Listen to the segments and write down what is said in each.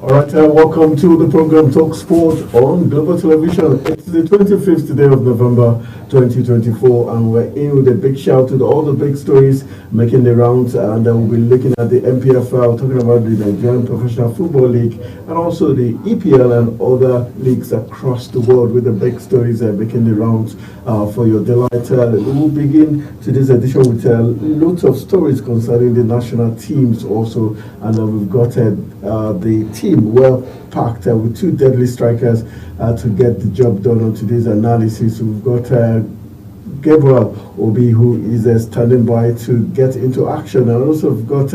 All right, welcome to the program Talk Sport on Global Television. It's the 25th day of November 2024, and we're in with a big shout to all the big stories making the rounds. And we'll be looking at the MPFL, talking about the Nigerian Professional Football League, and also the EPL and other leagues across the world with the big stories making the rounds for your delight. We'll begin today's edition with lots of stories concerning the national teams also, and we've got the team well packed with two deadly strikers to get the job done on today's analysis. We've got Gabriel Obi, who is standing by to get into action, and also we've got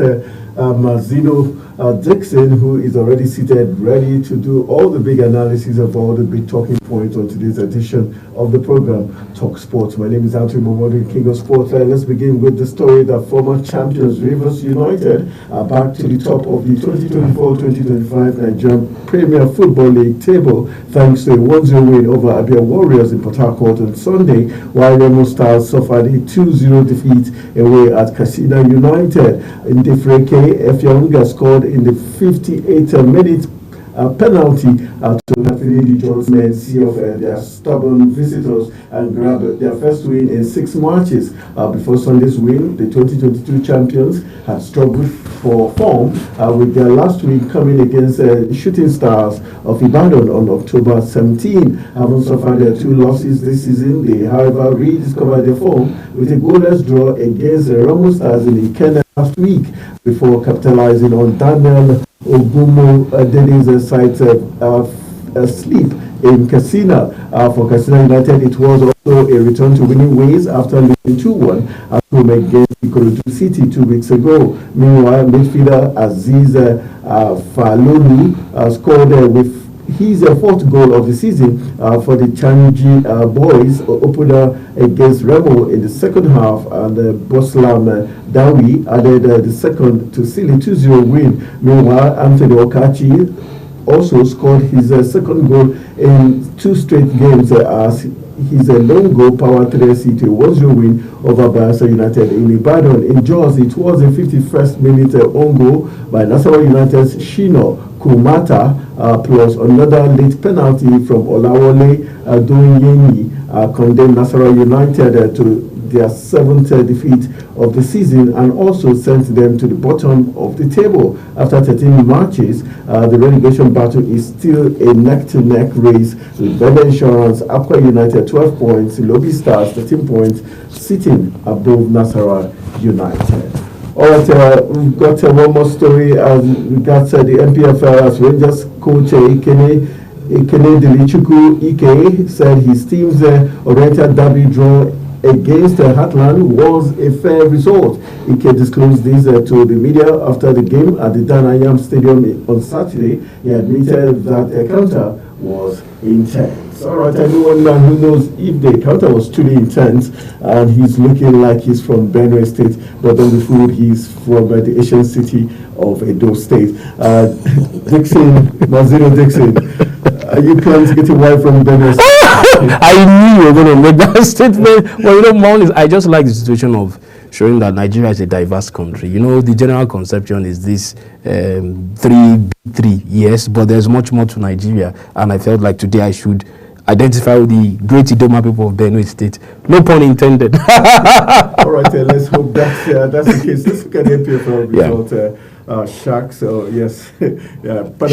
Mazino Dixon, who is already seated, ready to do all the big analysis of all the big talking points on today's edition of the program Talk Sports. My name is Anthony Momodu, King of Sports. Let's begin with the story that former champions Rivers United are back to the top of the 2024-2025 Nigerian Premier Football League table thanks to a 1-0 win over Abia Warriors in Port Harcourt on Sunday, while Remo Stars suffered a 2-0 defeat away at Katsina United. In the Freke, Efyonga scored in the 58th minute penalty to Finidi Jones men see off their stubborn visitors and grab their first win in 6 matches. Before Sunday's win, the 2022 champions had struggled for form with their last win coming against Shooting Stars of Ibadan on October 17. Having suffered their 2 losses this season, they however rediscovered their form with a goalless draw against Remo Stars in Ikenne last week before capitalizing on Daniel Ogumo Dede's side sleep in Katsina. For Katsina United, it was also a return to winning ways after losing 2-1 at home against Ikorodu City 2 weeks ago. Meanwhile, midfielder Aziz Faloni scored with his 4th goal of the season for the Changi boys opener against Remo in the second half, and Boslam Dawi added the second to seal a 2-0 win. Meanwhile, Anthony Okachi also scored his second goal in 2 straight games as his lone goal powered 3 to a 1-0 win over Bayelsa United in Ibadan. In Jos, it was a 51st minute own goal by Nasarawa United's Shino Kumata plus another late penalty from Olawole Adoyeni condemned Nasarawa United to their 7th defeat of the season and also sent them to the bottom of the table. After 13 matches, the relegation battle is still a neck-to-neck race with Bebe Insurance, Aqua United 12 points, Lobby Stars 13 points, sitting above Nasarawa United. All right, we've got one more story as regards the MPFL as Rangers coach Ikene Delichukwu Ike said his team's oriented derby draw against Heartland was a fair result. Ike disclosed this to the media after the game at the Danayam Stadium on Saturday. He admitted that the encounter was intense. All right, anyone now who knows if the encounter was truly intense, and he's looking like he's from Benue State, but on the food he's from the Asian city of Edo State. Dixon, Mazino Dixon, are you planning to get a wife from Benue State? I knew you were going to make that statement. Well, Maul, I just like the situation of showing that Nigeria is a diverse country. The general conception is this 3-3, yes, but there's much more to Nigeria. And I felt like today I should identify with the great Idoma people of Benue State. No pun intended. All right, let's hope that's the case. Let's look at the MPFL result. Sharks, yes.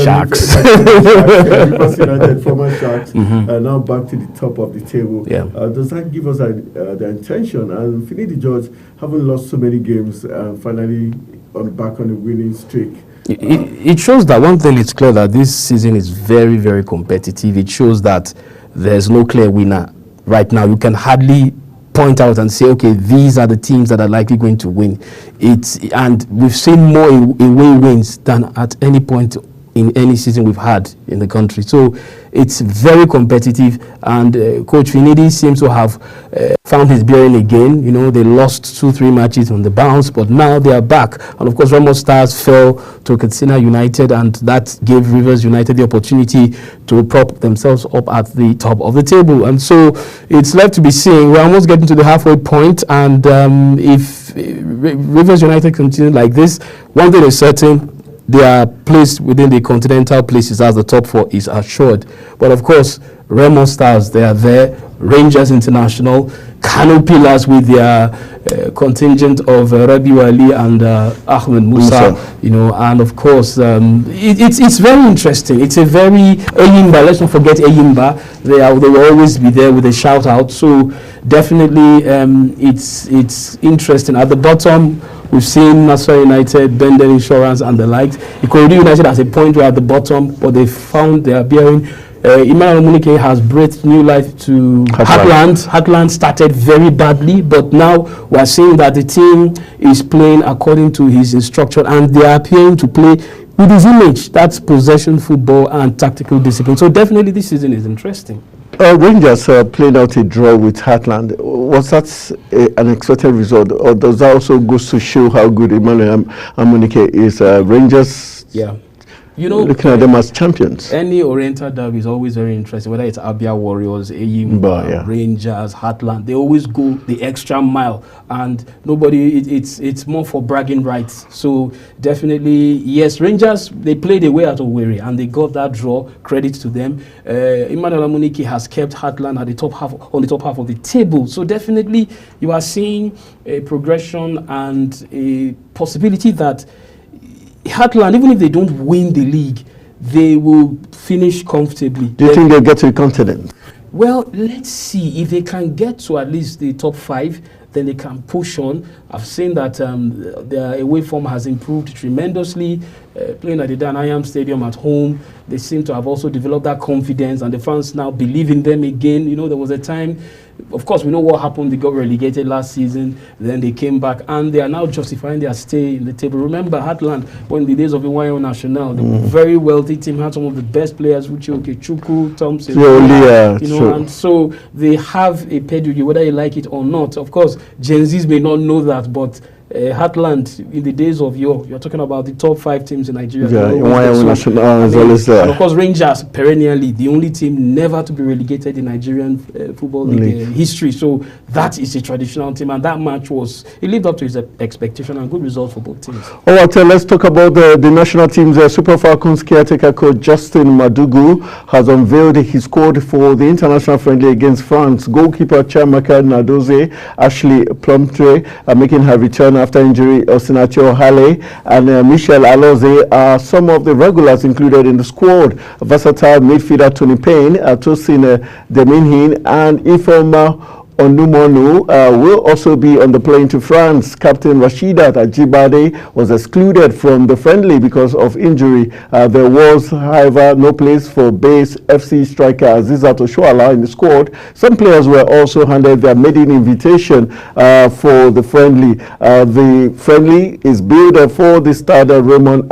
Sharks. Rivers United, former Sharks, now back to the top of the table. Yeah. Does that give us the intention? And Finidi George haven't lost so many games, finally back on a winning streak. It shows that one thing is clear, that this season is very, very competitive. It shows that there's no clear winner right now. You can hardly point out and say, okay, these are the teams that are likely going to win. And we've seen more away wins than at any point in any season we've had in the country. So it's very competitive, and Coach Finidi seems to have found his bearing again. They lost 2-3 matches on the bounce, but now they are back. And of course, Remo Stars fell to Katsina United, and that gave Rivers United the opportunity to prop themselves up at the top of the table. And so it's left to be seen. We're almost getting to the halfway point, and if Rivers United continue like this, one thing is certain: their place within the continental places as the top 4 is assured. But of course, Remo Stars, they are there. Rangers International, Kano Pillars with their contingent of Rabiu Ali and Ahmed Musa, and of course, it's very interesting. It's a very Eyimba. Let's not forget Eyimba. They will always be there with a shout out. So definitely, it's interesting. At the bottom, we've seen Nasarawa United, Bendel Insurance, and the likes. Ikorodu United has a point where at the bottom, but they found they are bearing. Emmanuel Amunike has breathed new life to Heartland. Heartland started very badly, but now we're seeing that the team is playing according to his instruction, and they are appearing to play with his image. That's possession football and tactical discipline. So definitely this season is interesting. Rangers played out a draw with Heartland. Was that an expected result, or does that also go to show how good Emmanuel Amunike is? Rangers, yeah. Looking at them as champions. Any Oriental derby is always very interesting, whether it's Abia Warriors, Eyimba, Rangers, Heartland. They always go the extra mile, and it's more for bragging rights. So definitely, yes, Rangers, they played away at Owerri, and they got that draw. Credit to them. Emmanuel Amunike has kept Heartland at the top half of the table. So definitely, you are seeing a progression and a possibility that Heartland, even if they don't win the league, they will finish comfortably. Do you think they'll get to the continent? Well, let's see. If they can get to at least the top 5, then they can push on. I've seen that their away form has improved tremendously. Playing at the Dan Ayam Stadium at home, they seem to have also developed that confidence, and the fans now believe in them again. There was a time, of course, we know what happened. They got relegated last season. Then they came back, and they are now justifying their stay in the table. Remember, Heartland, when the days of the YO National, they were a very wealthy team, had some of the best players, Uche Okechukwu, Thompson, and so they have a pedigree, whether you like it or not. Of course, Gen Zs may not know that, but Heartland, in the days of you're talking about the top 5 teams in Nigeria. And of course, Rangers, perennially, the only team never to be relegated in Nigerian football league history. So that is a traditional team, and that match it lived up to his expectation, and good result for both teams. All right, let's talk about the national teams. Super Falcons caretaker coach Justin Madugu has unveiled his squad for the international friendly against France. Goalkeeper Chiamaka Nnadozie, Ashley Plumtree making her return after injury. Osinachi Ohale and Michelle Alozie are some of the regulars included in the squad. Versatile midfielder Tony Payne, Tosin Deminhin, and Ifeoma Onumonu will also be on the plane to France. Captain Rasheedat Ajibade was excluded from the friendly because of injury. There was, however, no place for base FC striker Azizat Oshoala in the squad. Some players were also handed their maiden invitation for the friendly. The friendly is billed for the Stade Raymond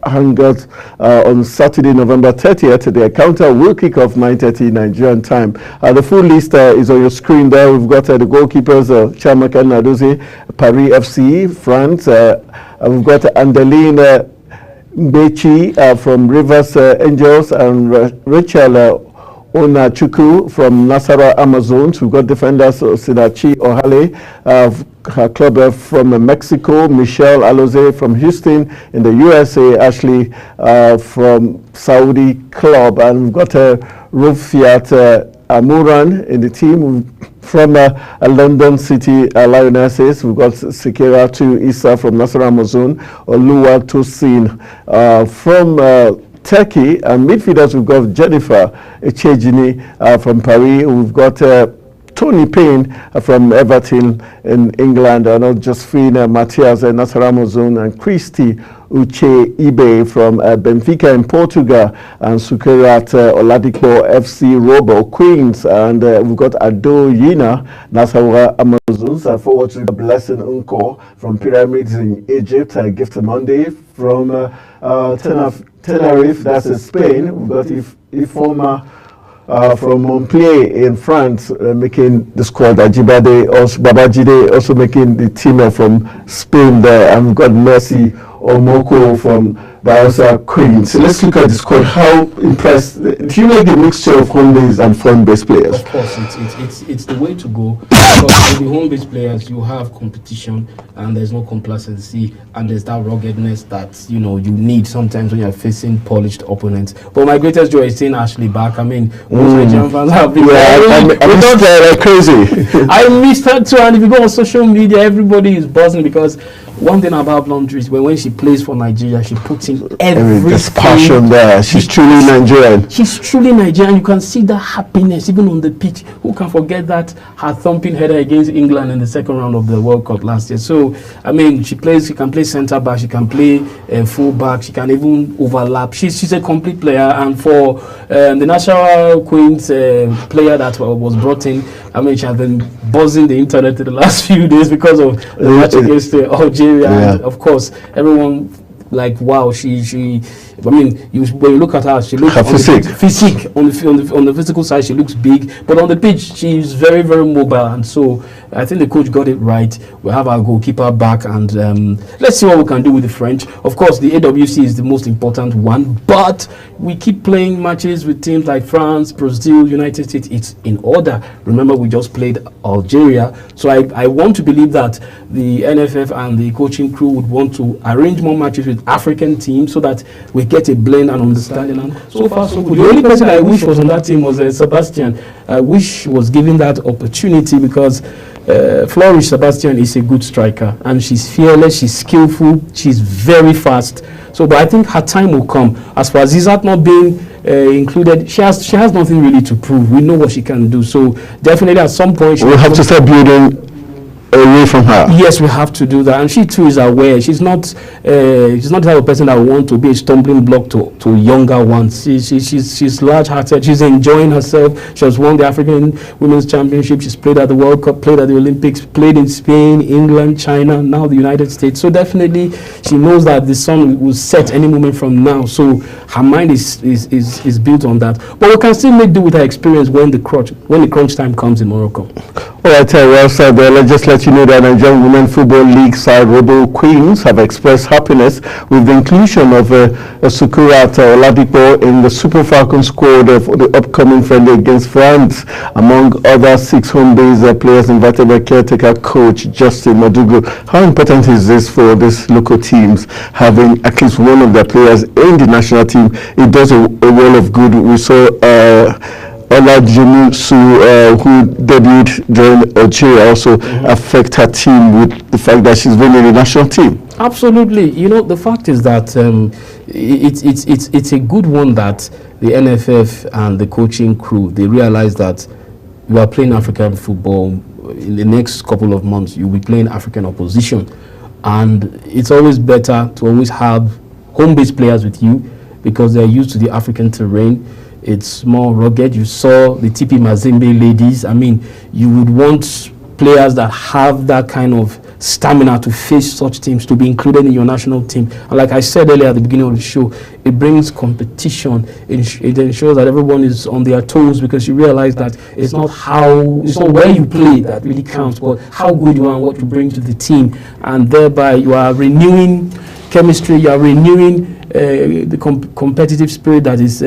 Hangers on Saturday, November 30th. The encounter will kick off 9:30 Nigerian time. The full list is on your screen there. We've got the goalkeepers, Chiamaka Nnadozie, Paris FC, France. We've got Andeline Mbechi from Rivers Angels, and Rachel Onachukwu from Nasarawa Amazons. We've got defenders Osinachi Ohale, her club from Mexico, Michelle Alozie from Houston in the USA, Ashley from Saudi club, and we've got Rufiat Amuran in the team from London City Lionesses. We've got Sekiratu Issa from Nasarawa Amazon, Oluwa Tosin from Turkey, and midfielders we've got Jennifer Echejini from Paris. We've got Tony Payne from Everton in England, and Josephine Matias Nasarawa Amazon, and Christy Uche Ibe from Benfica in Portugal, and Sukerat Oladipo FC Robo Queens, and we've got Ado Yina Nasarawa Amazons, and forward to Blessing Unko from Pyramids in Egypt, Gift Monday from Tenerife, that's in Spain. We've got Ifeoma from Montpellier in France making the squad. Babajide also making the team from Spain there, and we've got Mercy Omoko from Bayelsa Queens. So let's look at the squad. How impressed? Do you like the mixture of home-based and foreign-based players? Of course, it's the way to go. Because with the home-based players, you have competition and there's no complacency and there's that ruggedness that you need sometimes when you're facing polished opponents. But my greatest joy is seeing Ashley back. I mean, most Nigerian fans have been crazy. I missed her too, and if you go on social media, everybody is buzzing because one thing about Blonde is when she plays for Nigeria, she puts in everything. There's passion there. She's truly Nigerian. She's truly Nigerian. You can see that happiness even on the pitch. Who can forget that her thumping header against England in the second round of the World Cup last year? So, I mean, she can play centre back, she can play full back, she can even overlap. She's a complete player. And for the National Queens player that was brought in, I mean, she has been buzzing the internet in the last few days because of the match against Algeria. And of course, everyone wow, she. I mean, when you look at her, she looks on the physical side, she looks big, but on the pitch, she's very, very mobile, and so I think the coach got it right. We have our goalkeeper back, and let's see what we can do with the French. Of course, the AWC is the most important one, but we keep playing matches with teams like France, Brazil, United States. It's in order. Remember, we just played Algeria, so I want to believe that the NFF and the coaching crew would want to arrange more matches with African teams so that we get a blend and understanding. And so far, so good. The only person I wish was on that team was Sebastian. I wish was given that opportunity because Flourish Sebastian is a good striker and she's fearless, she's skillful, she's very fast. So, but I think her time will come. As far as Zizat not being included, she has nothing really to prove. We know what she can do. So definitely at some point we'll have to start building away from her. Yes, we have to do that, and she too is aware. She's not the type of person that will want to be a stumbling block to younger ones. She's large-hearted. She's enjoying herself. She has won the African Women's Championship. She's played at the World Cup, played at the Olympics, played in Spain, England, China, now the United States. So definitely, she knows that the sun will set any moment from now. So her mind is built on that. But we can still make do with her experience when the crunch time comes in Morocco. All right, well said. Let's just let you know that Nigerian Women Football League side Rebel Queens have expressed happiness with the inclusion of Sukurat Oladipo in the Super Falcons squad for the upcoming friendly against France, among other 6 home-based players invited by caretaker coach Justin Madugu. How important is this for these local teams, having at least one of their players in the national team? It does a world of good. We saw Ola Jimusu, who debuted during Algeria, also affect her team with the fact that she's been in the national team. Absolutely. The fact is that it's a good one that the NFF and the coaching crew, they realize that you are playing African football. In the next couple of months, you'll be playing African opposition. And it's always better to always have home-based players with you because they're used to the African terrain. It's more rugged. You saw the TP Mazembe ladies. I mean, you would want players that have that kind of stamina to face such teams, to be included in your national team. And like I said earlier at the beginning of the show, it brings competition. It ensures that everyone is on their toes because you realize that it's not where you play that really counts, but how good you are and what you bring to the team. And thereby you are renewing chemistry, you are renewing the competitive spirit that is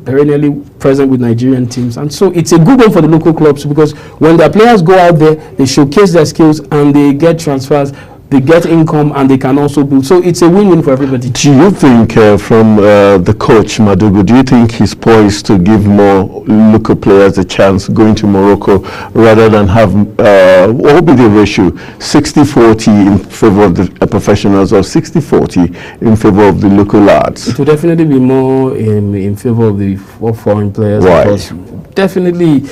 perennially present with Nigerian teams. And so it's a good one for the local clubs because when their players go out there, they showcase their skills and they get transfers, they get income, and they can also build. So it's a win-win for everybody. Do you think, from the coach, Madugu, do you think he's poised to give more local players a chance going to Morocco rather than have, what would be the ratio, 60-40 in favor of the professionals or 60-40 in favor of the local lads? It will definitely be more in favor of the foreign players. Right. Because definitely,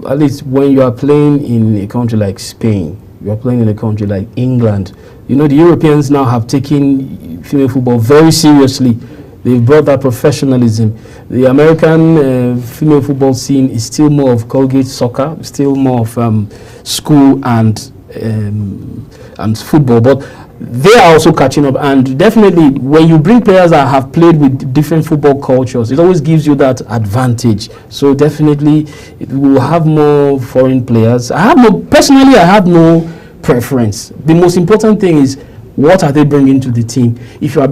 at least when you are playing in a country like Spain, you are playing in a country like England. The Europeans now have taken female football very seriously. They've brought that professionalism. The American female football scene is still more of Colgate soccer, still more of school and football. But they are also catching up. And definitely, when you bring players that have played with different football cultures, it always gives you that advantage. So definitely, we will have more foreign players. Personally, I have no preference. The most important thing is what are they bringing to the team? If you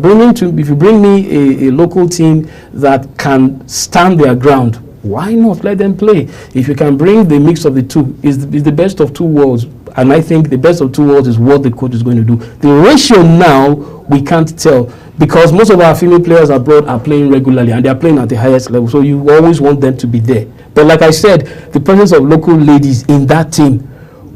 bring me a local team that can stand their ground, why not let them play? If you can bring the mix of the two, is the best of two worlds. And I think the best of two worlds is what the coach is going to do. The ratio now, we can't tell, because most of our female players abroad are playing regularly and they are playing at the highest level. So you always want them to be there. But like I said, the presence of local ladies in that team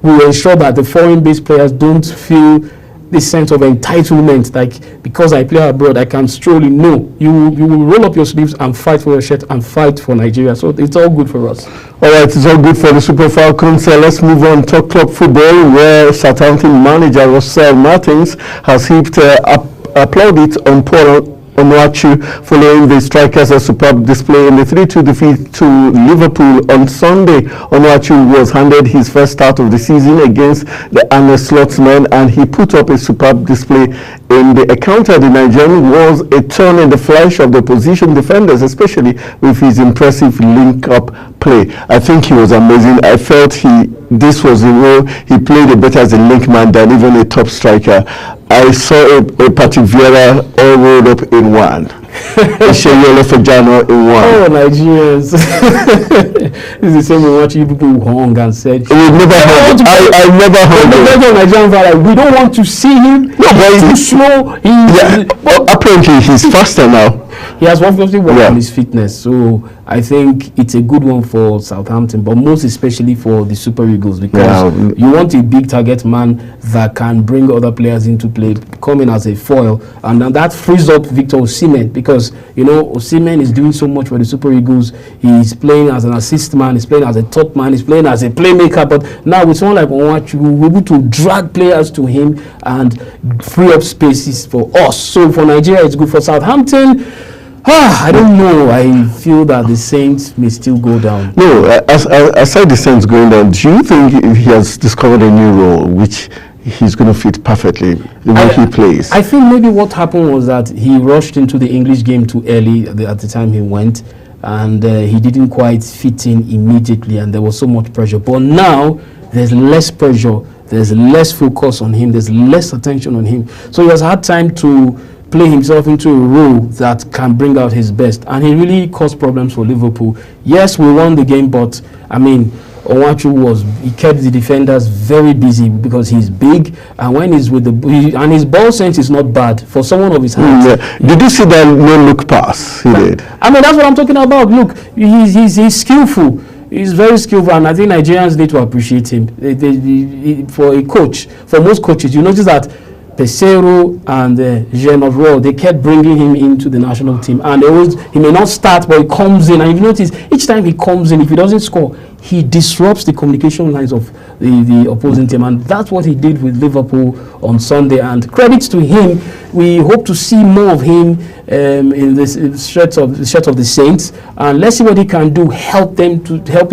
will ensure that the foreign-based players don't feel this sense of entitlement, like because I play abroad, I can stroll in. No, you will roll up your sleeves and fight for your shirt and fight for Nigeria. So it's all good for us. All right, it's all good for the Super Falcons. Let's move on to club football, where Southampton manager Russell Martins has heaped applauded on Paul Onuachu following the strikers' superb display in the 3-2 defeat to Liverpool on Sunday. Onuachu was handed his first start of the season against the Arne Slot men, and he put up a superb display in the encounter. The Nigerian was a thorn in the flesh of the opposition defenders, especially with his impressive link-up play. I think he was amazing. I felt this was the role he played it better as a link man than even a top striker. I saw a Patrick Vieira all rolled up in one. Sheyolo Fajano in one. Oh, Nigerians. This is the same way watching people who hung and said, we never heard. I never heard the Nigerian father, we don't want to see him. No, but he's too slow. Well, apparently he's faster now. He has obviously worked on his fitness, so I think it's a good one for Southampton, but most especially for the Super Eagles, because you want a big target man that can bring other players into play, come in as a foil, and then that frees up Victor Osimhen, because Osimhen is doing so much for the Super Eagles. He's playing as an assist man, he's playing as a top man, he's playing as a playmaker, but now with someone like Onuachu, we're able to drag players to him and free up spaces for us. So for Nigeria, it's good. For Southampton, I don't know. I feel that the Saints may still go down. No, aside the Saints going down, do you think he has discovered a new role which he's going to fit perfectly the way he plays? I think maybe what happened was that he rushed into the English game too early at the time he went, and he didn't quite fit in immediately, and there was so much pressure. But now there's less pressure, there's less focus on him, there's less attention on him. So he has had time to play himself into a role that can bring out his best, and he really caused problems for Liverpool. Yes, we won the game, but I mean, Onuachu he kept the defenders very busy because he's big, and when he's with and his ball sense is not bad for someone of his height. Did you see that no-look pass he did? I mean, that's what I'm talking about. Look, he's skillful. He's very skillful, and I think Nigerians need to appreciate him. For a coach, for most coaches, you notice that Pesero and Genov, they kept bringing him into the national team, and he may not start, but he comes in, and if you notice, each time he comes in, if he doesn't score, he disrupts the communication lines of the opposing team, and that's what he did with Liverpool on Sunday. And credits to him. We hope to see more of him in this shirt of the Saints, and let's see what he can do, helping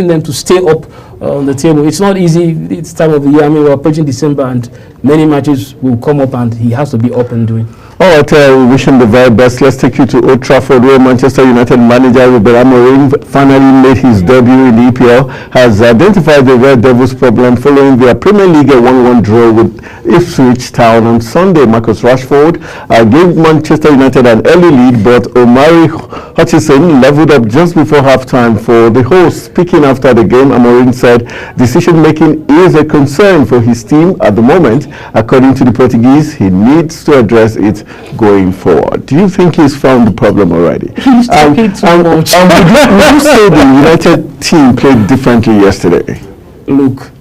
them to stay up on the table. It's not easy. It's time of the year. I mean, we're approaching December, and many matches will come up, and he has to be up and doing. All right, we wish him the very best. Let's take you to Old Trafford, where Manchester United manager Ruben Amorim finally made his debut in the EPL, has identified the Red Devils' problem following their Premier League 1-1 draw with Ipswich Town on Sunday. Marcus Rashford gave Manchester United an early lead, but Omari Hutchison leveled up just before halftime for the hosts. Speaking after the game, Amorim said decision-making is a concern for his team at the moment. According to the Portuguese, he needs to address it going forward. Do you think he's found the problem already? He's talking too much. Would you say the United team played differently yesterday? Look,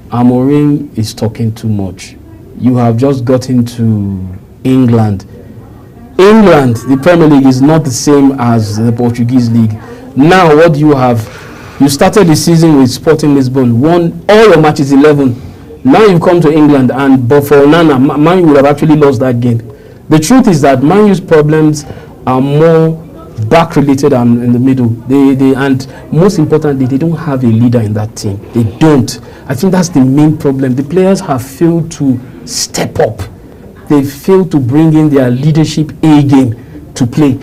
Amorim is talking too much. You have just gotten to England. The Premier League is not the same as the Portuguese league. Now, what do you have? You started the season with Sporting Lisbon, won all your matches 11. Now you come to England, but for Onana, Man U would have actually lost that game. The truth is that Man U's problems are more back related and in the middle. And most importantly, they don't have a leader in that team. They don't. I think that's the main problem. The players have failed to step up. They failed to bring in their leadership A game to play.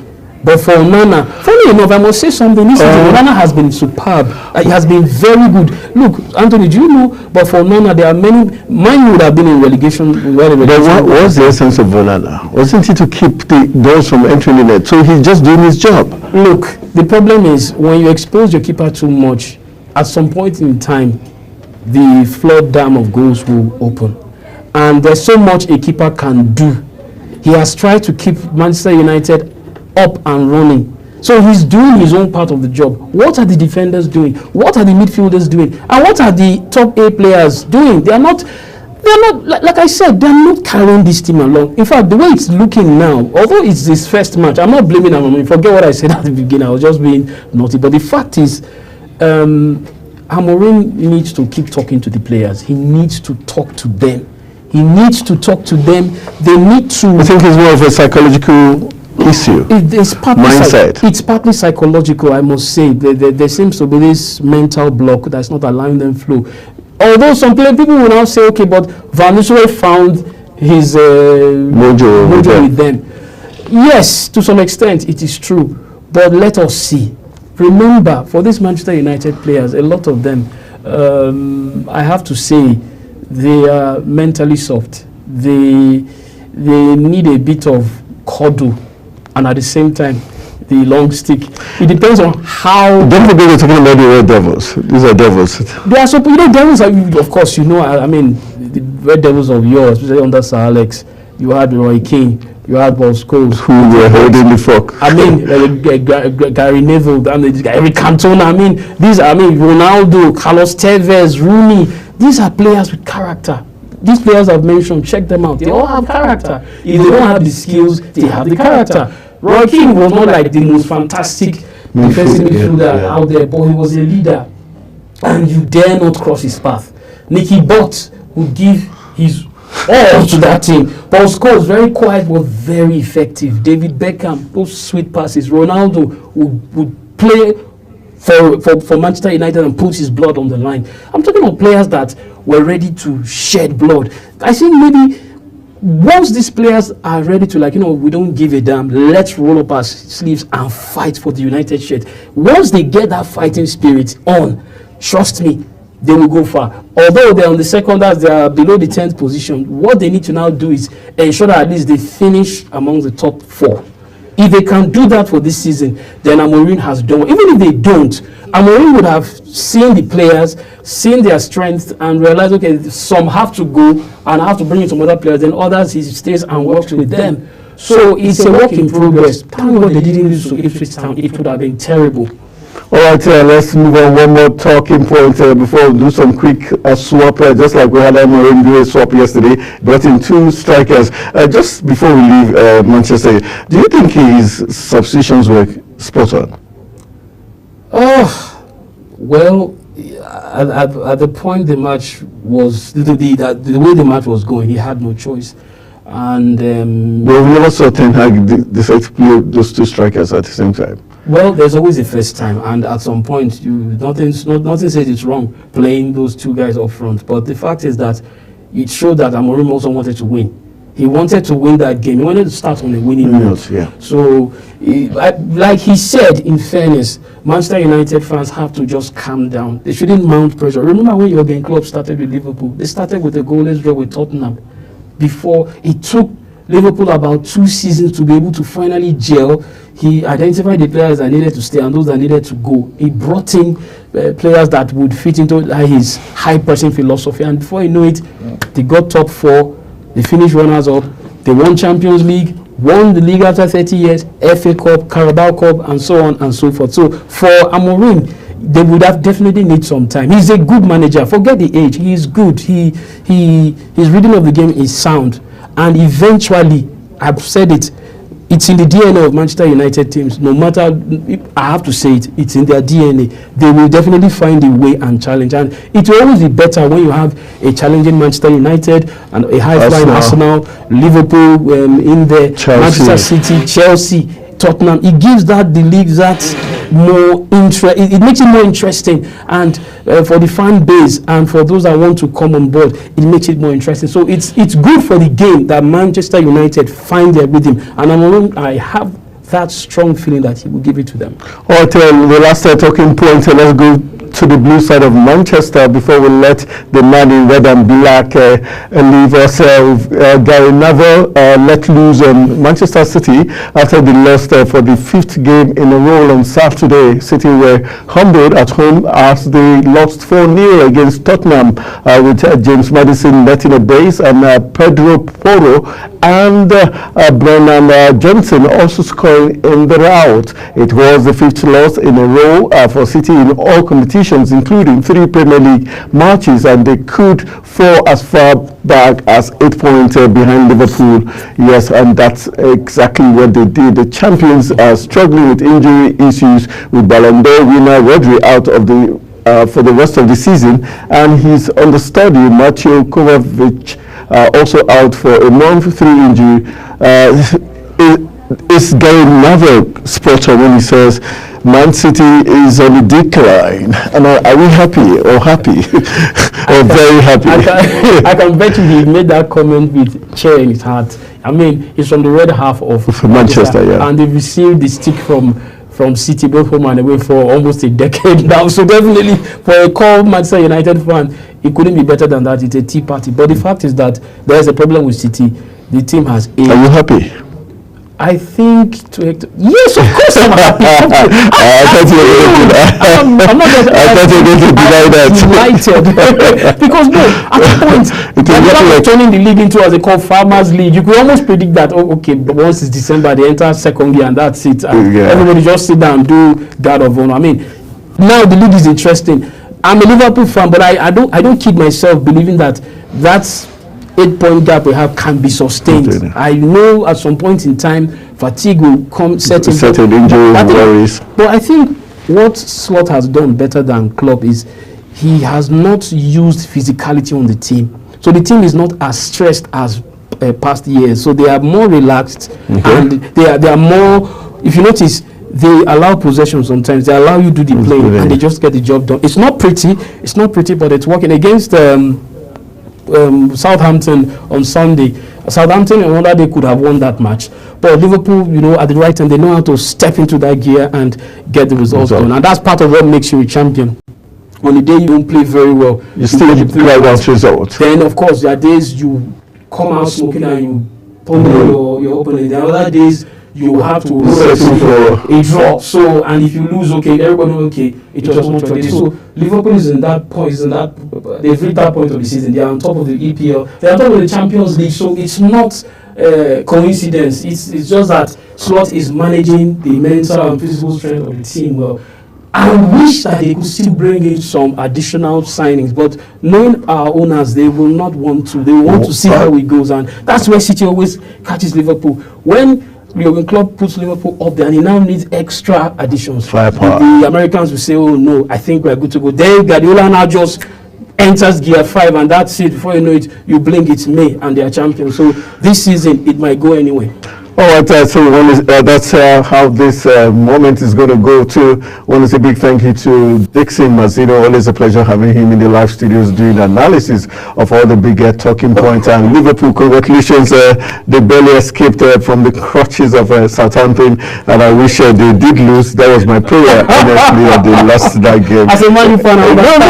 But for Onana, funny enough, I must say something. This season, Onana has been superb. He has been very good. Look, Anthony, do you know? But for Onana, there are many. Mine would have been in relegation. But what was the essence of Onana? Wasn't it to keep the doors from entering the net? So he's just doing his job. Look, the problem is when you expose your keeper too much, at some point in time, the flood dam of goals will open. And there's so much a keeper can do. He has tried to keep Manchester United up and running. So he's doing his own part of the job. What are the defenders doing? What are the midfielders doing? And what are the top A players doing? They're not, like I said, they're not carrying this team along. In fact, the way it's looking now, although it's his first match, I'm not blaming Amorim. Forget what I said at the beginning. I was just being naughty. But the fact is, Amorim needs to keep talking to the players. He needs to talk to them. He needs to talk to them. They need to. I think it's more of a psychological issue. It's partly mindset. It's partly psychological, I must say. There seems to be this mental block that's not allowing them flow. Although some people will now say, okay, but Van Nistelrooy found his mojo with them. Yes, to some extent, it is true. But let us see. Remember, for these Manchester United players, a lot of them, I have to say, they are mentally soft. They need a bit of cuddle, and at the same time, the long stick. It depends on how. Don't forget we're talking about the Red Devils. These are Devils. They are so, Devils are, of course, I mean, the Red Devils of yours, especially under Sir Alex. You had Roy Keane. You had Paul Scholes. Who were holding the fork. I mean, Gary Neville. I mean, Eric Cantona. I mean, Ronaldo, Carlos Tevez, Rooney. These are players with character. These players I've mentioned, check them out. They all have character. If they don't have the skills, they have the character. Roy Keane was not like the most fantastic defensive midfielder out there, but he was a leader. And you dare not cross his path. Nicky Butt would give his all to that team. Paul Scholes, very quiet but very effective. David Beckham, those sweet passes. Ronaldo would play for Manchester United and put his blood on the line. I'm talking about players that were ready to shed blood. I think maybe once these players are ready to, we don't give a damn, let's roll up our sleeves and fight for the United shirt. Once they get that fighting spirit on, trust me, they will go far. Although they're on the second, as they are below the 10th position, what they need to now do is ensure that at least they finish among the top 4. If they can do that for this season, then Amorim has done. Even if they don't, Amorim would have seen the players, seen their strengths, and realized, okay, some have to go and have to bring in some other players, then others he stays and works with them. So it's a work in progress. Thank God they didn't lose to Ipswich Town. It would have been terrible. All right, let's move on. One more talking point before we do some quick swap. Just like we had Amorim do a swap yesterday, brought in 2 strikers. Just before we leave Manchester, do you think his substitutions were spot on? Well, at the point the match was, the way the match was going, he had no choice. And well, we never saw Ten Hag decide to play those 2 strikers at the same time. Well, there's always a first time, and at some point, nothing says it's wrong playing those 2 guys up front. But the fact is that it showed that Amorim also wanted to win. He wanted to win that game. He wanted to start on a winning note. Yeah. So, like he said, in fairness, Manchester United fans have to just calm down. They shouldn't mount pressure. Remember when Jurgen Klopp started with Liverpool? They started with a goalless draw with Tottenham. Before, it took Liverpool about 2 seasons to be able to finally gel. He identified the players that needed to stay and those that needed to go. He brought in players that would fit into his high pressing philosophy, and before you know it, they got top 4. They finished runners up. They won Champions League, won the league after 30 years, FA Cup, Carabao Cup, and so on and so forth. So for Amorim, they would have definitely need some time. He's a good manager. Forget the age. He is good. His reading of the game is sound. And eventually, I've said it, it's in the DNA of Manchester United teams. No matter, I have to say it, it's in their DNA. They will definitely find a way and challenge. And it will always be better when you have a challenging Manchester United and a high-flying Arsenal, Liverpool in there, Chelsea. Manchester City, Chelsea, Tottenham. It gives the league that more interest. It makes it more interesting, and for the fan base and for those that want to come on board, it makes it more interesting. So it's good for the game that Manchester United find their rhythm. And I have that strong feeling that he will give it to them. All right, the last talking point, let's go to the blue side of Manchester before we let the man in red and black leave us. Gary Neville let loose on Manchester City after they lost for the 5th game in a row on Saturday. City were humbled at home as they lost 4-0 against Tottenham with James Maddison netting a brace and Pedro Porro and Brennan Johnson also scoring in the rout. It was the 5th loss in a row for City in all competitions, including 3 Premier League matches, and they could fall as far back as 8 points behind Liverpool. Yes, and that's exactly what they did. The champions are struggling with injury issues, with Ballon d'Or winner Rodri out of the for the rest of the season, and his understudy Mateo Kovacic also out for a month through injury. Is Gary Neville spot on when he says Man City is on the decline? And are we happy or happy or very happy? I can bet you he made that comment with cheer in his heart. I mean, he's from the red half of Manchester, yeah, and they've received the stick from City both home and away for almost a decade now. So definitely for a core Manchester United fan, it couldn't be better than that. It's a tea party. But the fact is that there's a problem with City. The team has Are you happy? I think yes, of course I'm happy. I thought you were going to deny that. Delighted. Because no, at a point, they're turning the league into as they call Farmers League. You could almost predict that, oh, okay, but once it's December, they enter second gear and that's it. And everybody just sit down and do Guard of Honor. I mean, now the league is interesting. I'm a Liverpool fan, but I don't kid myself believing that that's 8-point gap we have can be sustained. I know at some point in time fatigue will come, certain injury worries. But I think what Slot has done better than Klopp is he has not used physicality on the team. So the team is not as stressed as past years. So they are more relaxed and they are more, if you notice, they allow possession sometimes. They allow you to do the play and they just get the job done. It's not pretty, but it's working. Against Southampton on Sunday. Southampton on another day could have won that match, but Liverpool, at the right time, they know how to step into that gear and get the results done, and that's part of what makes you a champion. On the day you don't play very well, you still get out results. Then, of course, there are days you come out smoking and you pummel your opponent. There are other days you have to settle for a draw. So, and if you lose, okay, everybody okay, it was not your day. So Liverpool is in that point, they've reached that point of the season. They are on top of the EPL, they are on top of the Champions League. So it's not coincidence. It's just that Slot is managing the mental and physical strength of the team well. I wish that they could still bring in some additional signings, but knowing our owners, they will not want to. They want to see how it goes, and that's where City always catches Liverpool. When Jurgen Klopp puts Liverpool up there and he now needs extra additions. The Americans will say, oh no, I think we're good to go. Then Guardiola now just enters gear 5 and that's it. Before you know it, you blink, it's May and they are champions. So this season, it might go anyway. All right, so that's how this moment is going to go too. I want to say a big thank you to Dixon Mazzino. Always a pleasure having him in the live studios doing analysis of all the big talking points. And Liverpool, congratulations. They barely escaped from the clutches of Southampton, and I wish they did lose. That was my prayer, honestly, that they lost that game. As a Man U fan,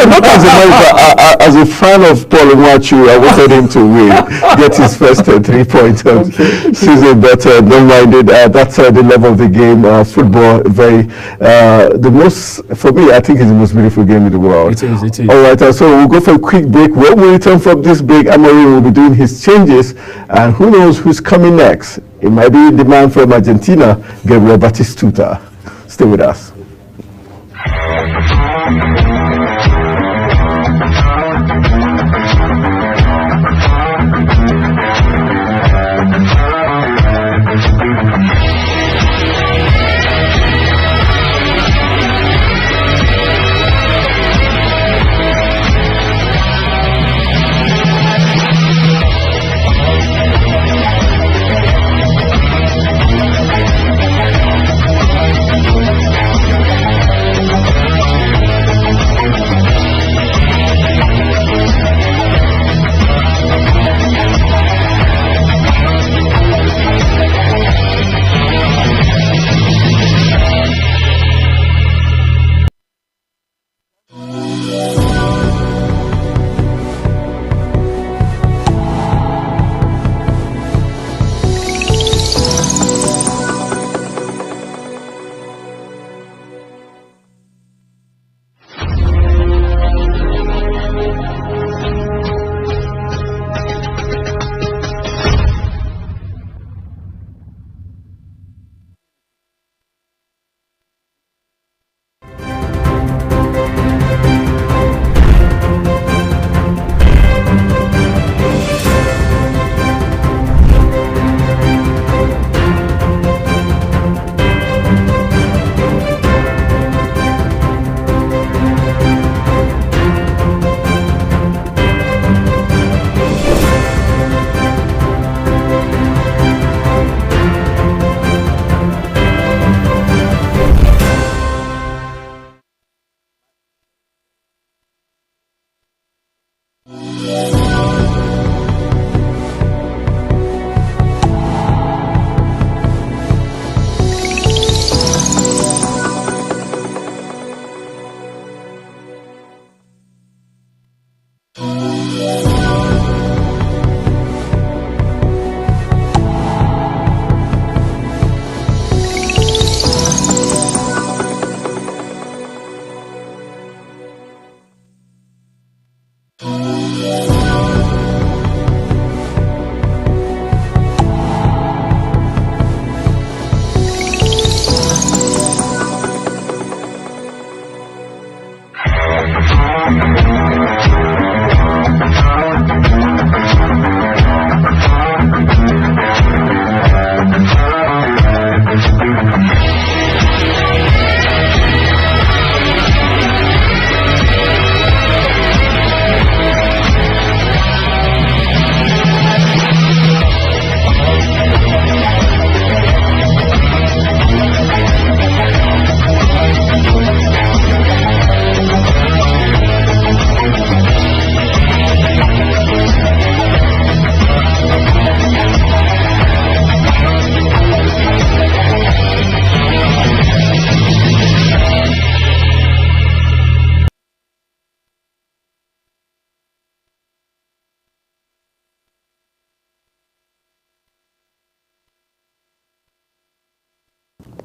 not as a Man U fan. As a fan of Paul Nwachu, I wanted him to win, get his first 3 points of season, but don't mind it. That's the level of the game. Football, the most, for me, I think it's the most beautiful game in the world. It is. All right, so we'll go for a quick break. When we return from this break, Amorim will be doing his changes, and who knows who's coming next. It might be the man from Argentina, Gabriel Batistuta. Stay with us.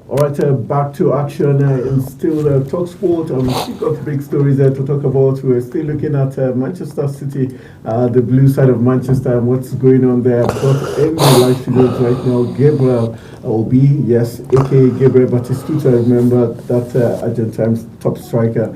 All right, back to action and still talk sport. We've got big stories there to talk about. We're still looking at Manchester City, the blue side of Manchester, and what's going on there. I've got in my live studios right now, Gabriel Obi, yes, aka Gabriel Batistuta. Remember that Argentine's top striker.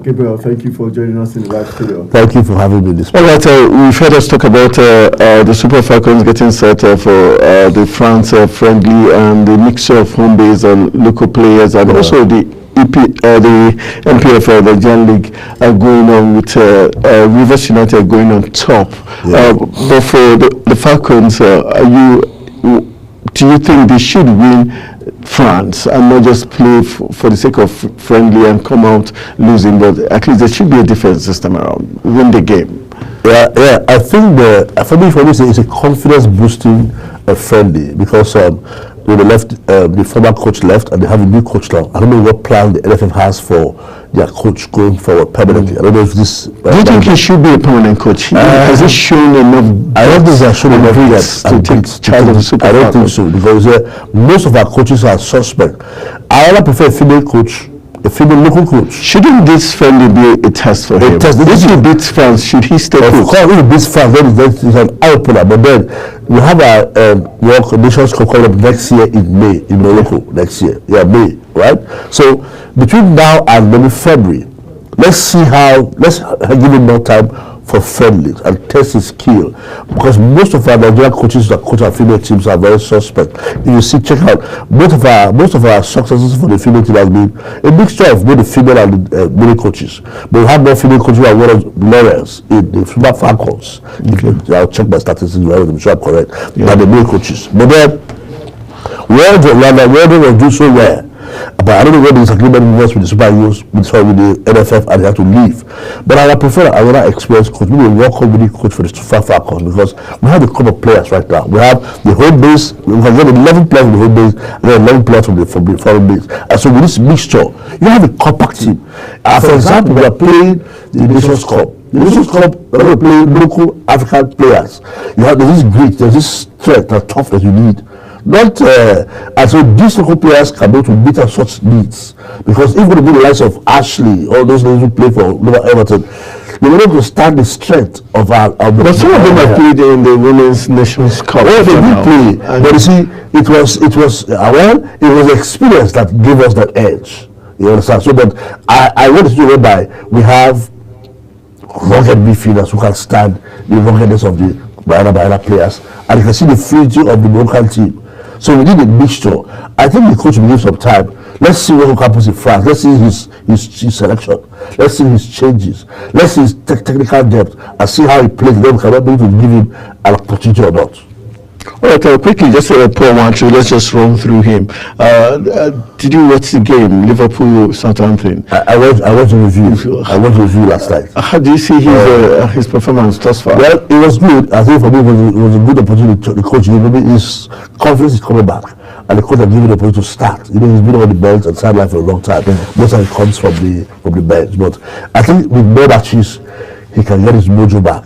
Gabriel, thank you for joining us in the live studio. Thank you for having me this morning. All right, we've heard us talk about the Super Falcons getting set for the France friendly and the mixture of home base and local players, and also the the MPFL, the Gen League, going on with Rivers United going on top. But for the Falcons, do you think they should win France and not just play for the sake of friendly and come out losing, but at least there should be a difference this time around, win the game? Yeah, I think for me, it's a confidence boosting friendly, because when the former coach left and they have a new coach now. I don't know what plan the NFF has for their coach going forward permanently. I don't know if this. Do you think he should be a permanent coach? Has he shown enough? I don't think he has shown enough yet to take charge of the Super I don't think so, because most of our coaches are suspect. I rather prefer a female coach, a female local coach. Shouldn't this friendly be a test for him? If he beats France, should he stay put? Of course, if he beats France, then it's an opener. But then we have our World Nations Cup coming up next year in May, in Morocco next year. Yeah, May, right? So between now and maybe February, let's give him more time for friendlies and test his skill, because most of our Nigerian coaches that coach our female teams are very suspect. If you see, check out most of our successes for the female team has been a mixture of both the female and the male coaches. But we have more female coaches who are one of laurels in the Super Falcons. I'll check my statistics, I'm sure I'm correct. Than the male coaches. But then where they do so well. But I don't know where the disagreement was with the Super Eagles, with the NFF, and they have to leave. But I would prefer another experienced coach, maybe a world coach for the Super Falcons, because we have a couple of players right now. We have the home base, we can get 11 players from the home base, and then 11 players from the foreign base. And so with this mixture, you have a compact team. For example, we are playing the Nations Cup. The Nations Cup, we're going to play local African players. There's this grit, there's this strength and toughness you need. Not and so these local players can be to meet our such needs, because if we do the likes of Ashley, all those guys who play for Everton, they were able to stand the strength of our. But some of them have played in the Women's Nations Cup. Oh, they did play, but you see, it was experience that gave us that edge. You understand? So, but I want to see whereby we have rugged midfielders who can stand the ruggedness of the Bayana players, and you can see the fluidity of the local team. So we need a mixture. I think the coach will give some time. Let's see what happens in France. Let's see his selection. Let's see his changes. Let's see his technical depth and see how he plays. Then we can be able to give him an opportunity or not. All right, quickly, just Paul Wancho, let's just run through him. Did you watch the game, Liverpool Southampton? I went to review. I went to review last night. How do you see his performance thus far? Well, it was good. I think for me it was a good opportunity. The coach gave me his confidence is coming back, and the coach has given the opportunity to start. He's been on the bench and sideline for a long time. Most of it comes from the bench, but I think with more matches, he can get his mojo back.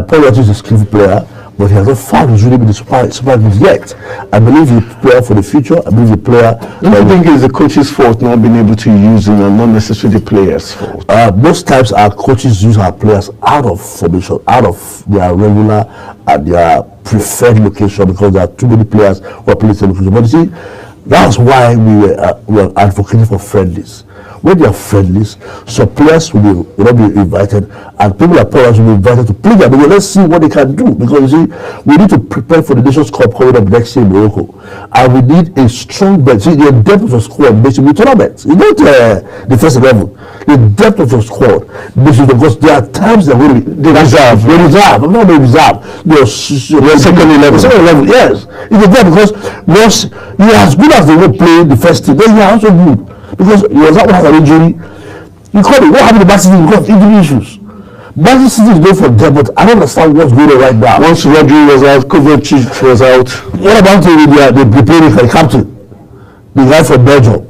Paul Wancho is a skillful player, but he has not found his rhythm in the Super Eagles yet. I believe he's a player for the future. I believe the player. I think it's the coach's fault not being able to use him, and not necessarily the player's fault. Most times our coaches use our players out of formation, out of their regular and their preferred location, because there are too many players who are playing the same location. But you see, that's why we were advocating for friendlies. when they are friendlies, some players will not be invited, and people like Paul will be invited to play there. But let's see what they can do, because you see, we need to prepare for the Nations Cup coming up next year in Morocco, and we need a strong bench. See, the depth of your squad makes you tournament. You don't the first 11. The depth of your squad makes you, because there are times that we reserve. I'm not going to reserve. Second 11. Yes, it's a depth, because once you're as good as they will play the first team, then you are also good. Because Rozak has an injury. You call it, what happened to Man City because of injury issues? Man City is going for them, but I don't understand what's going on right now. Once Rodri was out, Kovacic was out. What about the playmaker, the captain? The guy from Belgium?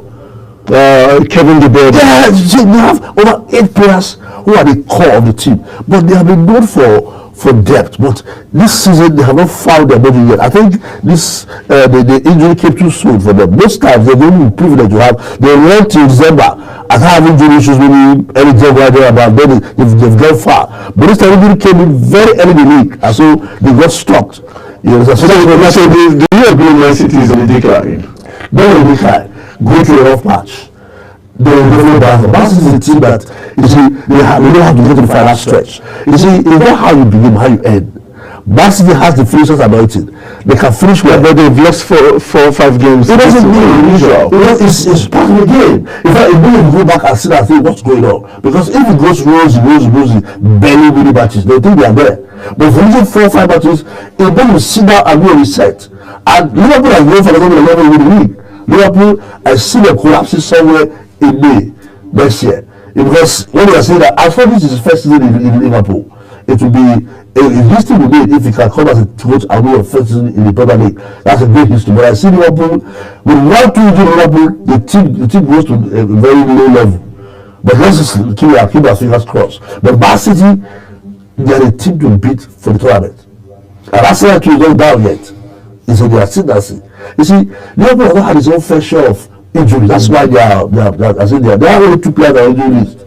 Kevin De Bruyne. Yeah, they have over 8 players who are the core of the team, but they have been known for depth. But this season they have not found their body yet. I think this the injury came too soon for them. Most times they've been privileged to have. They run till December and have injury issues, maybe any January about. Then they've gone far. But this time injury came in very early in the league, and so they got stopped. You know, so do you agree Man City is on the decline? They're on the decline. Go through a rough patch. Man City is a team that, you see, they know how to get to the final stretch. You see, it's not how you begin, how you end. Man City has the finishers anointed. They can finish well, but they've lost 4 or 5 games. It doesn't mean usual. It's part of the game. In fact, it means you go back and see that thing, what's going on. Because if it goes rosy, barely winning matches, they think they are there. But for losing 4 or 5 matches, it means you sit down and do a reset. And Liverpool has gone for the level in the league. Liverpool, I see them collapsing somewhere in May next year. Because when they are saying that, as far as this is first season in Liverpool, it will be a history will be if he can come as a coach and win a first season in the Premier League. That's a great history. But I see Liverpool with 1-2 in Liverpool, the team goes to a very low level. But let's just keep our fingers crossed. But Man City, they are a team to beat for the tournament. And Arsenal too is not down yet. It's in their ascendancy. You see, Liverpool has not had its own fair share of injuries. That's why they are only 2 players that are injury list.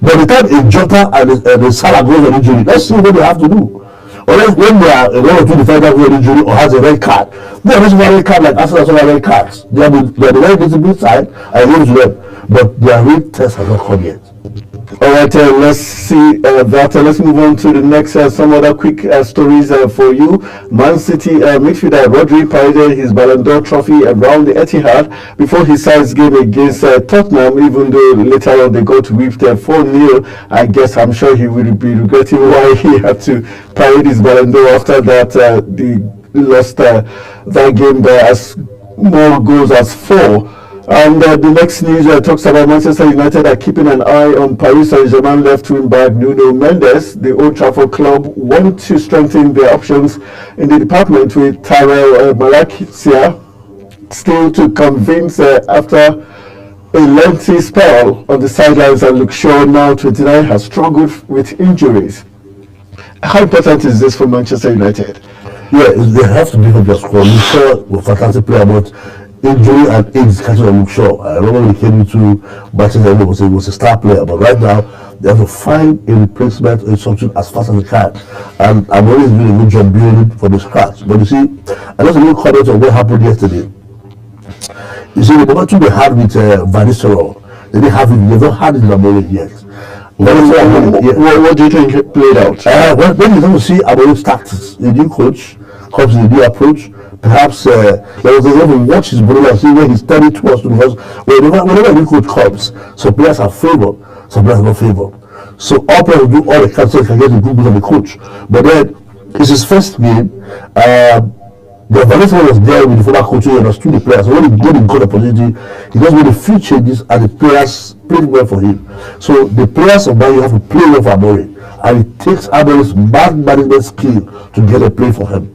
But the time a Jota and the Salah goes on injury, let's see what they have to do. Unless when they are 1 or 2 defenders go on injury or has a red card, they are not a red card like Arsenal have red cards. They are the very disciplined side, I go to them. But their real test has not come yet. All right, let's see that. Let's move on to the next. Some other quick stories for you. Man City midfielder Rodri paraded his Ballon d'Or trophy around the Etihad before his side's game against Tottenham, even though later on they got whipped 4-0. I guess I'm sure he will be regretting why he had to parade his Ballon d'Or after that. They lost that game by as more goals as 4. And the next news talks about Manchester United are keeping an eye on Paris Saint-Germain left wing back Nuno Mendes. The Old Trafford club want to strengthen their options in the department with Tyrell Malacia still to convince after a lengthy spell on the sidelines, and Luke Shaw, now 29, has struggled with injuries. How important is this for Manchester United? Yeah, they have to give up their squad. Luke Shaw was a fantastic player, but injury and age catching on Luke Shaw. I remember when he came into Manchester United, he was a star player, but right now they have to find a replacement or something as fast as they can. And I'm always doing a good job building from the scratch. But you see, I just a little comment on what happened yesterday. You see, the momentum they had with Van Nistelrooy, they didn't have it. They've not had it in Amorim yet. What do you think played out? Well, then you don't see Amorim's tactics. The new coach comes with a new approach. Perhaps there was a lot of watch his ball and see where he's turning towards, because whenever a new coach comes, some players are favored, some players are not favored. So all players do all they can so they can get the good of the coach. But then it's his first game. The Valencia was there with the former coach who understood the players. So when he got the opportunity, he just made a few changes and the players played well for him. So the players of Man U have to play well for Amorim, and it takes Amorim's man management skill to get a play for him.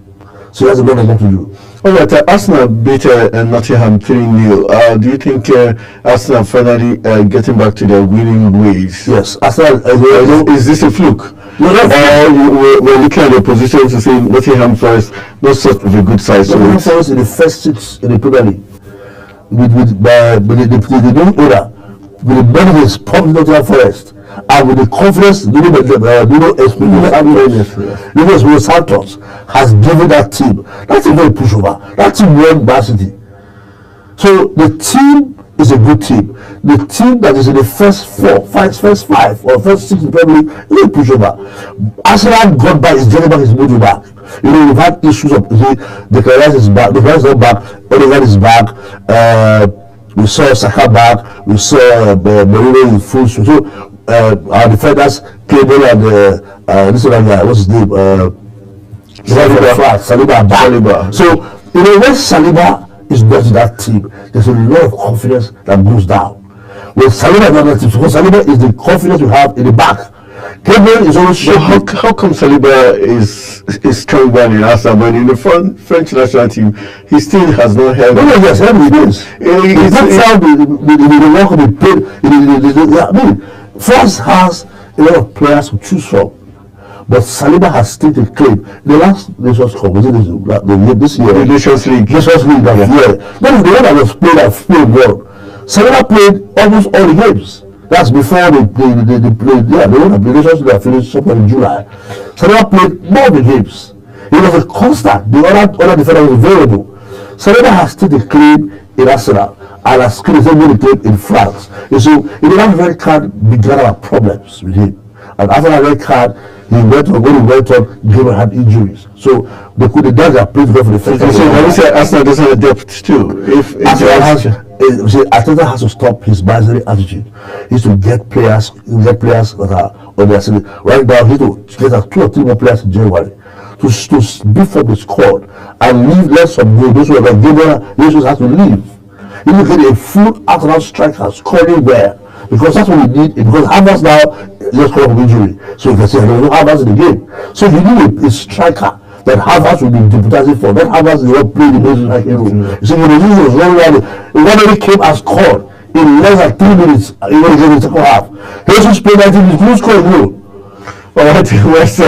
So he has a lot of work to do. All right, Arsenal beat Nottingham 3-0. Do you think Arsenal finally getting back to their winning ways? Yes, Arsenal. Is this a fluke? No, we're looking at the position to say Nottingham Forest, not such of a good size. Nottingham Forest in the first 6 in the Premier League with the new owner, with the benefits pumped Nottingham Forest, and with the confidence Nuno Espirito Santos has given that team. That's a very pushover. That team won Man City. So the team is a good team. The team that is in the first first five or first six in the Premier League is a pushover. Arsenal got back his journey back, his mojo back. You know, we've had issues of the Rice is back, the Rice is not back, Odegaard is back. We saw Saka back, we saw Mourinho in full swing. So our defenders, Cable and this other guy, what's his name? Saliba back. So you know, when Saliba is not in that team, there's a lot of confidence that goes down. When Saliba is not in that team, because Saliba is the confidence you have in the back. Gabriel is always shaking. How come Saliba is strong man in Arsenal, but in the French national team, he still has not held? No, yes, he is. That's how the work of the play. I mean, France has a lot of players to choose from, but Saliba has still the claim. The last Nations Cup was this year. The Nations League. Nations League that year. That is the one that was played at played well. Saliba played almost all the games. That's before they played. Yeah, the one that the Nations League finished somewhere in July. Saliba played more of the games. He was a constant. The other defender was available. Saliba has still the claim in Arsenal and has still the same claim in France. And so he did not red card began our problems with him. And after that red card, when he went on, Gabriel had injuries. So they could have done their place for the first time. So when you say Arsenal doesn't have depth too, Arteta has to stop his miserly attitude. He needs to get players that are on their side. Right now, he needs to get 2 or 3 more players in January to beef up the squad and let some go. Those who are like Gabriel, Jesus has to leave. You need to get a full out-and-out striker scoring well, because that's what we need. Because Havertz now just come up with injury, so you can say there's no Havertz in the game. So you need a striker that Havertz will be deputizing for. That Havertz is not playing the most like hero. So when the was running around, he already came and scored in less than 3 minutes. He was in the second half. He also played 19 minutes. Who scored a goal? All right, Jose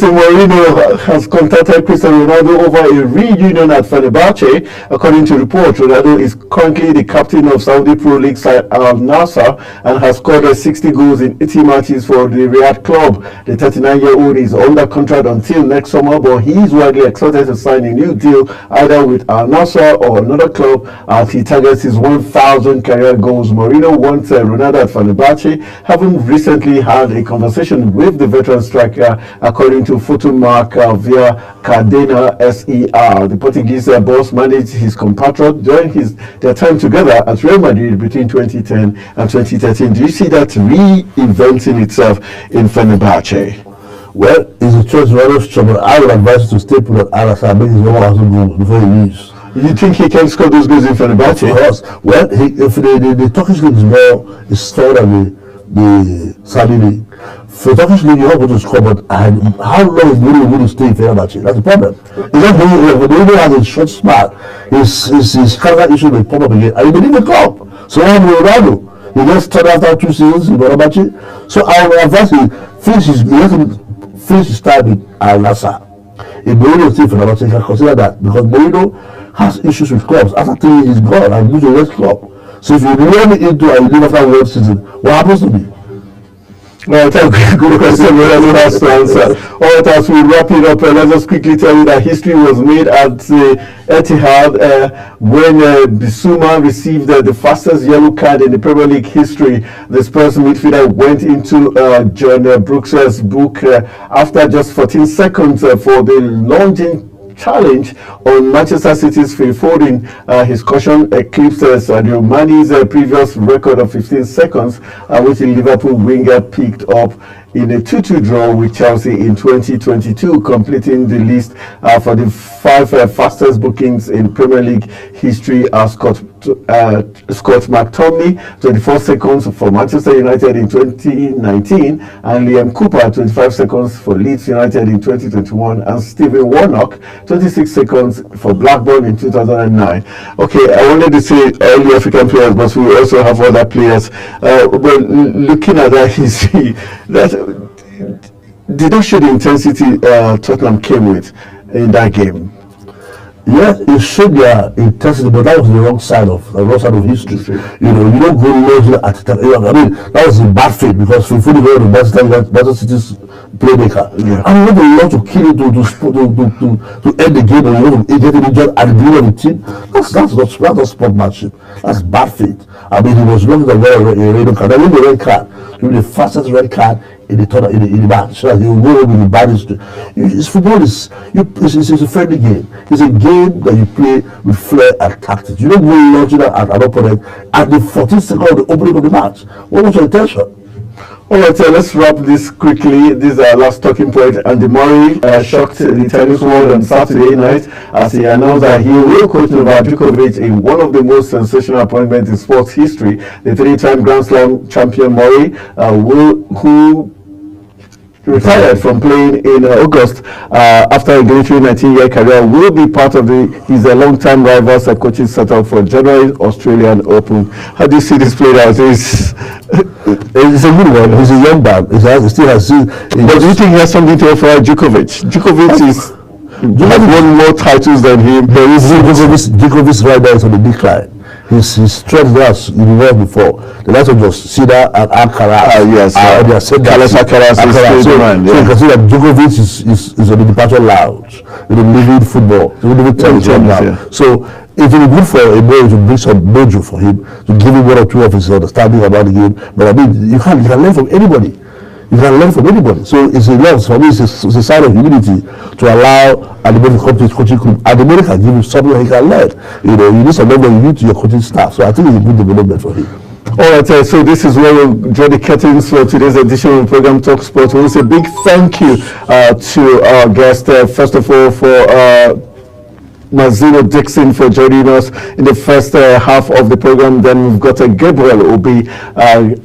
Mourinho has contacted Cristiano Ronaldo over a reunion at Fenerbahce. According to reports, Ronaldo is currently the captain of Saudi Pro League side Al Nassr and has scored 60 goals in 80 matches for the Riyadh club. The 39-year-old is under contract until next summer, but he is widely expected to sign a new deal either with Al Nassr or another club as he targets his 1,000 career goals. Mourinho wants Ronaldo at Fenerbahce, having recently had a conversation with the veteran striker, according to Fotomark via Cadena SER. The Portuguese boss managed his compatriot during their time together at Real Madrid between 2010 and 2013. Do you see that reinventing itself in Fenerbahce? Well, it's a choice of trouble. I would advise you to stay put at Al-Nassr, make his 1,000 goals before he leaves. You think he can score those goals in Fenerbahce? Of course. Well, if the Turkish league is stronger than the Saudi league. For Turkish league, you have to score, but how long is Mourinho going to stay in Fenerbahce? That's the problem. It's not Mourinho has a short span. His character issue will pop up again, and he didn't wake up. So what happened with Ronaldo? He just started after 2 seasons in Fenerbahce. So I would advise him finish his time in Al Nassr. If Mourinho is still in Fenerbahce, he can consider that, because Mourinho has issues with clubs. After 3 years, he's gone and moves to the next club. So if you run into and you leave after 1 season, what happens to me? Well, thank you. Good question. That's the answer. All right, as we wrap it up, let's just quickly tell you that history was made at Etihad when Bissouma received the fastest yellow card in the Premier League history. The Spurs midfielder went into John Brooks's book after just 14 seconds for the lunging challenge on Manchester City's Phil Foden. His caution eclipsed Sadio Mane's previous record of 15 seconds, which the Liverpool winger picked up in a 2-2 draw with Chelsea in 2022, completing the list for the 5 fastest bookings in Premier League history. Scott McTominay, 24 seconds for Manchester United in 2019, and Liam Cooper, 25 seconds for Leeds United in 2021, and Stephen Warnock, 26 seconds for Blackburn in 2009. Okay, I wanted to say all the African players, but we also have other players. But looking at that history, that did not show the intensity Tottenham came with in that game. Yes, it showed their intensity, but that was the wrong side of history. You know, you don't go losing at the time. I mean, that was a bad fit because Fufu was the Manchester City's playmaker, and you want to kill it to end the game, and you want to get it injured at the beginning of the team. That's not sportsmanship. That's bad faith. I mean, he was looking at a red card. I mean, the red card, the fastest red card in the match. So he will go with the baddest. Football is a friendly game. It's a game that you play with flair and tactics. You don't go launching at an opponent at the 14th second of the opening of the match. What was your intention? All right, let's wrap this quickly. This is our last talking point. Andy Murray shocked the tennis world on Saturday night as he announced that he will coach Novak Djokovic in one of the most sensational appointments in sports history. The three-time Grand Slam champion Murray, who retired from playing in August after a glittering 19-year career, will be part of his long-time rivals coaching setup for January Australian Open. How do you see this played out? It's a good one. He's a young man. He still has. But do you think he has something to offer Djokovic? Djokovic has won more titles than him. Djokovic right now is on the decline. His strength was involved before. The likes of just Sida and Alcaraz. Yes. They have said Carlos Alcaraz is so you can see that Djokovic is on the departure lounge. Living football. Living tennis right now. Yeah. So it will be good for a boy to bring some mojo for him, to give him one or two of his understanding about the game. But I mean, you can learn from anybody. You can learn from anybody. So it's a lot. For me, it's a sign of humility to allow Ademoni to come to his coaching group. Ademoni can give him something that he can learn. You know, you need some level you need to your coaching staff. So I think it's a good development for him. All right, so this is where we'll draw the curtains for today's edition of the program Talk Sport. We want to say a big thank you to our guest, first of all, for Mazino Dixon for joining us in the first half of the program. Then we've got Gabriel Obi,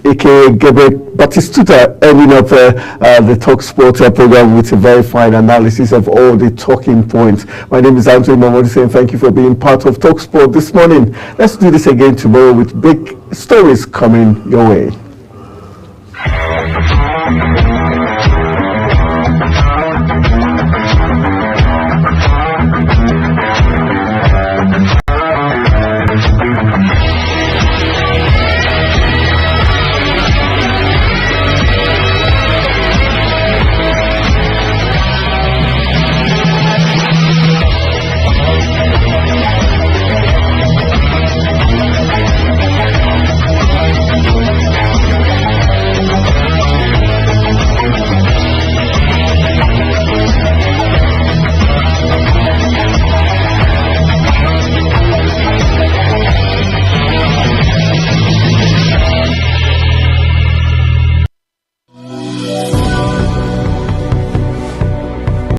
aka Gabriel Batistuta, ending up the Talk Sport program with a very fine analysis of all the talking points. My name is Anthony Mamodi saying thank you for being part of Talk Sport this morning. Let's do this again tomorrow with big stories coming your way.